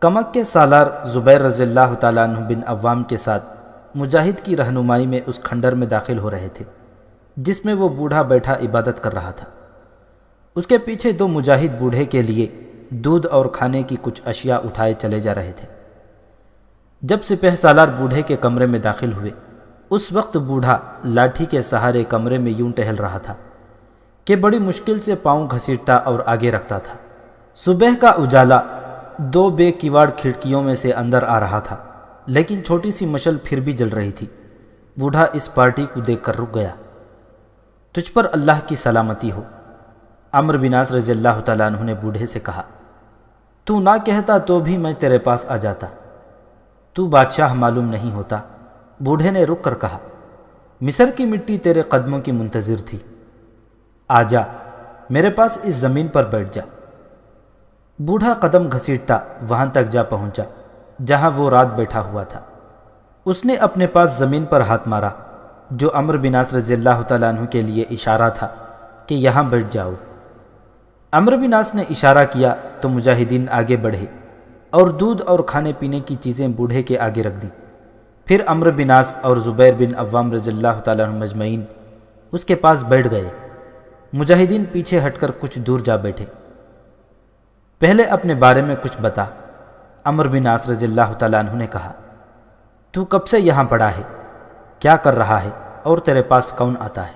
کمک کے سالار زبیر رضی اللہ تعالیٰ عنہ بن عوام کے ساتھ مجاہد کی رہنمائی میں اس کھنڈر میں داخل ہو رہے تھے جس میں وہ بوڑھا بیٹھا عبادت کر رہا تھا۔ اس کے پیچھے دو مجاہد بوڑھے کے لیے دودھ اور کھانے کی کچھ اشیاء اٹھائے چلے جا رہے تھے۔ جب سپہ سالار بوڑھے کے کمرے میں داخل ہوئے اس وقت بوڑھا لاٹھی کے سہارے کمرے میں یوں ٹہل رہا تھا کہ بڑی مشکل سے پاؤں گھسیٹتا اور آگے رکھتا تھا۔ صبح کا اجالا دو بے کیواڑ کھڑکیوں میں سے اندر آ رہا تھا لیکن چھوٹی سی مشل پھر بھی جل رہی تھی۔ بوڑھا اس پارٹی کو دیکھ کر رک گیا۔ تجھ پر اللہ کی سلامتی ہو، عمرو بن عاص رضی اللہ تعالیٰ عنہ نے بوڑھے سے کہا، تو نہ کہتا تو بھی میں تیرے پاس آ جاتا، تو بادشاہ معلوم نہیں ہوتا۔ بوڑھے نے رک کر کہا، مصر کی مٹی تیرے قدموں کی منتظر تھی، آ جا میرے پاس اس زمین پر بیٹھ جا۔ بوڑھا قدم گھسیٹتا وہاں تک جا پہنچا جہاں وہ رات بیٹھا ہوا تھا۔ اس نے اپنے پاس زمین پر ہاتھ مارا جو عمرو بن عاص رضی اللہ تعالیٰ عنہ کے لیے اشارہ تھا کہ یہاں بیٹھ جاؤ۔ عمرو بن عاص نے اشارہ کیا تو مجاہدین آگے بڑھے اور دودھ اور کھانے پینے کی چیزیں بوڑھے کے آگے رکھ دیں۔ پھر عمرو بن عاص اور زبیر بن عوام رضی اللہ تعالیٰ عنہ مجمعین اس کے پاس بیٹھ گئے۔ مجاہدین پیچھے ہٹ کر کچھ دور جا بیٹھے۔ پہلے اپنے بارے میں کچھ بتا، عمرو بن عاص رضی اللہ تعالیٰ عنہ نے کہا، تو کب سے یہاں پڑا ہے، کیا کر رہا ہے اور تیرے پاس کون آتا ہے؟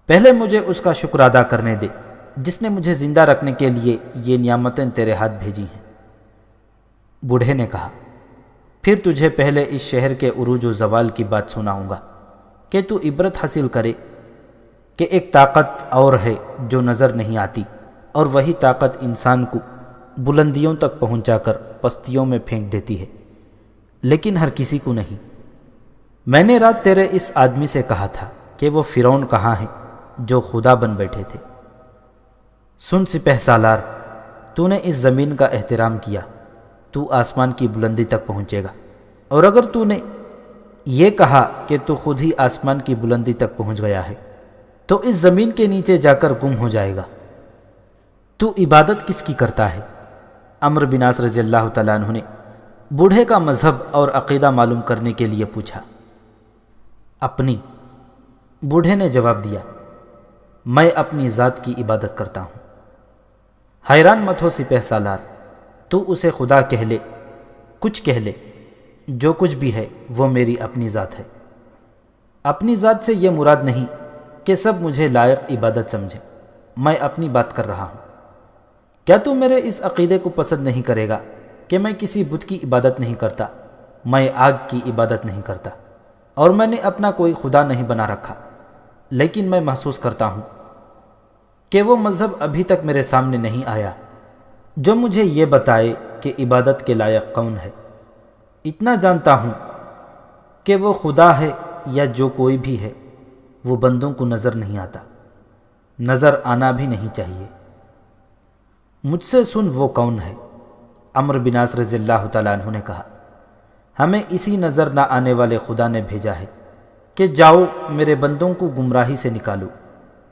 پہلے مجھے اس کا شکر ادا کرنے دے جس نے مجھے زندہ رکھنے کے لیے یہ نعمتیں تیرے ہاتھ بھیجی ہیں۔ بوڑھے نے کہا، پھر تجھے پہلے اس شہر کے عروج و زوال کی بات سناؤں گا کہ تو عبرت حاصل کرے کہ ایک طاقت اور ہے جو نظر نہیں آتی اور وہی طاقت انسان کو بلندیوں تک پہنچا کر پستیوں میں پھینک دیتی ہے لیکن ہر کسی کو نہیں۔ میں نے رات تیرے اس آدمی سے کہا تھا کہ وہ فرعون کہاں ہے جو خدا بن بیٹھے تھے۔ سن سپہ سالار، تو نے اس زمین کا احترام کیا تو آسمان کی بلندی تک پہنچے گا، اور اگر تو نے یہ کہا کہ تو خود ہی آسمان کی بلندی تک پہنچ گیا ہے تو اس زمین کے نیچے جا کر گم ہو جائے گا۔ تو عبادت کس کی کرتا ہے؟ عمرو بن عاص رضی اللہ تعالیٰ عنہ نے بوڑھے کا مذہب اور عقیدہ معلوم کرنے کے لیے پوچھا۔ اپنی، بوڑھے نے جواب دیا، میں اپنی ذات کی عبادت کرتا ہوں۔ حیران مت ہو سپہ سالار، تو اسے خدا کہہ لے، کچھ کہہ لے، جو کچھ بھی ہے وہ میری اپنی ذات ہے۔ اپنی ذات سے یہ مراد نہیں کہ سب مجھے لائق عبادت سمجھے، میں اپنی بات کر رہا ہوں۔ کیا تو میرے اس عقیدے کو پسند نہیں کرے گا کہ میں کسی بت کی عبادت نہیں کرتا، میں آگ کی عبادت نہیں کرتا، اور میں نے اپنا کوئی خدا نہیں بنا رکھا، لیکن میں محسوس کرتا ہوں کہ وہ مذہب ابھی تک میرے سامنے نہیں آیا جو مجھے یہ بتائے کہ عبادت کے لائق کون ہے۔ اتنا جانتا ہوں کہ وہ خدا ہے یا جو کوئی بھی ہے وہ بندوں کو نظر نہیں آتا، نظر آنا بھی نہیں چاہیے۔ مجھ سے سن وہ کون ہے؟ عمرو بن عاص رضی اللہ تعالیٰ عنہ نے کہا، ہمیں اسی نظر نہ آنے والے خدا نے بھیجا ہے کہ جاؤ میرے بندوں کو گمراہی سے نکالو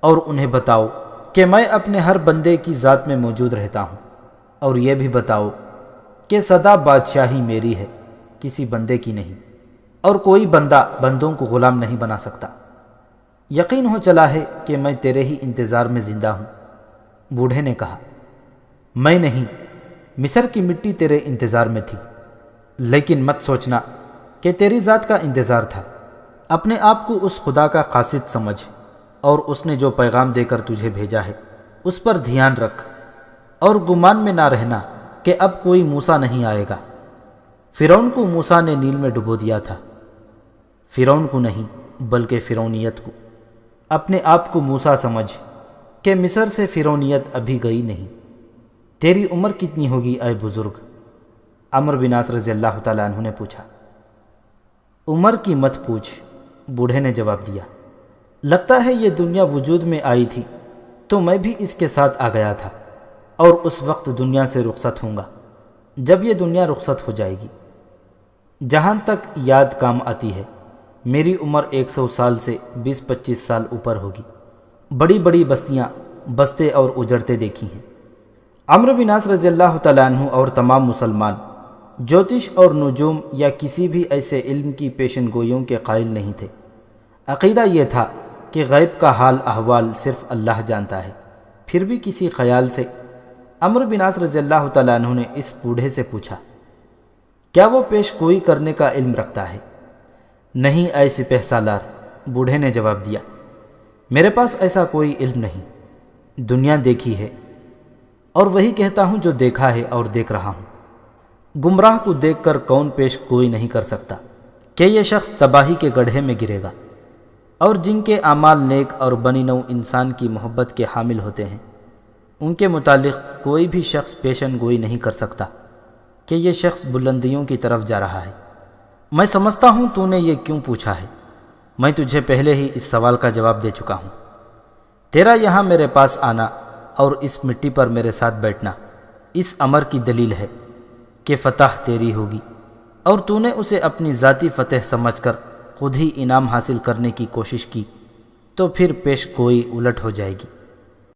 اور انہیں بتاؤ کہ میں اپنے ہر بندے کی ذات میں موجود رہتا ہوں، اور یہ بھی بتاؤ کہ سدا بادشاہی میری ہے، کسی بندے کی نہیں، اور کوئی بندہ بندوں کو غلام نہیں بنا سکتا۔ یقین ہو چلا ہے کہ میں تیرے ہی انتظار میں زندہ ہوں۔ بوڑھے نے کہا، میں نہیں، مصر کی مٹی تیرے انتظار میں تھی، لیکن مت سوچنا کہ تیری ذات کا انتظار تھا۔ اپنے آپ کو اس خدا کا قاصد سمجھ، اور اس نے جو پیغام دے کر تجھے بھیجا ہے اس پر دھیان رکھ، اور گمان میں نہ رہنا کہ اب کوئی موسیٰ نہیں آئے گا۔ فرعون کو موسیٰ نے نیل میں ڈبو دیا تھا، فرعون کو نہیں بلکہ فرعونیت کو۔ اپنے آپ کو موسیٰ سمجھ کہ مصر سے فرعونیت ابھی گئی نہیں۔ تیری عمر کتنی ہوگی اے بزرگ؟ عمرو بن عاص رضی اللہ تعالیٰ عنہ نے پوچھا۔ عمر کی مت پوچھ، بوڑھے نے جواب دیا، لگتا ہے یہ دنیا وجود میں آئی تھی تو میں بھی اس کے ساتھ آ گیا تھا، اور اس وقت دنیا سے رخصت ہوں گا جب یہ دنیا رخصت ہو جائے گی۔ جہاں تک یاد کام آتی ہے، میری عمر 100 سال سے 20-25 سال اوپر ہوگی۔ بڑی بڑی بستیاں بستے اور اجڑتے دیکھی ہیں۔ عمرو بن عاص رضی اللہ تعالیٰ عنہ اور تمام مسلمان جوتش اور نجوم یا کسی بھی ایسے علم کی پیشن گوئیوں کے قائل نہیں تھے۔ عقیدہ یہ تھا کہ غیب کا حال احوال صرف اللہ جانتا ہے۔ پھر بھی کسی خیال سے عمرو بن عاص رضی اللہ تعالیٰ عنہ نے اس بوڑھے سے پوچھا، کیا وہ پیش گوئی کرنے کا علم رکھتا ہے؟ نہیں اے سپہ سالار، بوڑھے نے جواب دیا، میرے پاس ایسا کوئی علم نہیں۔ دنیا دیکھی ہے اور وہی کہتا ہوں جو دیکھا ہے اور دیکھ رہا ہوں۔ گمراہ کو دیکھ کر کون پیش گوئی نہیں کر سکتا کہ یہ شخص تباہی کے گڑھے میں گرے گا، اور جن کے اعمال نیک اور بنی نوع انسان کی محبت کے حامل ہوتے ہیں، ان کے متعلق کوئی بھی شخص پیشن گوئی نہیں کر سکتا کہ یہ شخص بلندیوں کی طرف جا رہا ہے۔ میں سمجھتا ہوں تو نے یہ کیوں پوچھا ہے، میں تجھے پہلے ہی اس سوال کا جواب دے چکا ہوں۔ تیرا یہاں میرے پاس آنا اور اس مٹی پر میرے ساتھ بیٹھنا اس امر کی دلیل ہے کہ فتح تیری ہوگی، اور تو نے اسے اپنی ذاتی فتح سمجھ کر خود ہی انعام حاصل کرنے کی کوشش کی، تو پھر پیش گوئی الٹ ہو جائے گی۔